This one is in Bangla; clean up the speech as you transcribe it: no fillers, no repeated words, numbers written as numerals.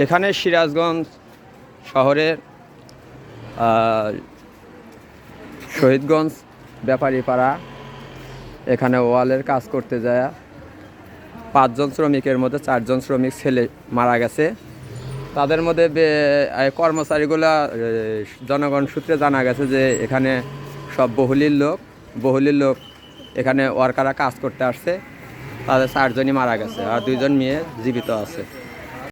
এখানে সিরাজগঞ্জ শহরের শহীদগঞ্জ ব্যাপারীপাড়া এখানে ওয়ালের কাজ করতে যায় 5 জন শ্রমিকের মধ্যে 4 জন শ্রমিক ছেলে মারা গেছে। তাদের মধ্যে কর্মচারীগুলা জনগণ সূত্রে জানা গেছে যে এখানে সব বহুলির লোক এখানে ওয়ার্কাররা কাজ করতে আসছে। তাদের 4 জনই মারা গেছে আর 2 জন মেয়ে জীবিত আছে।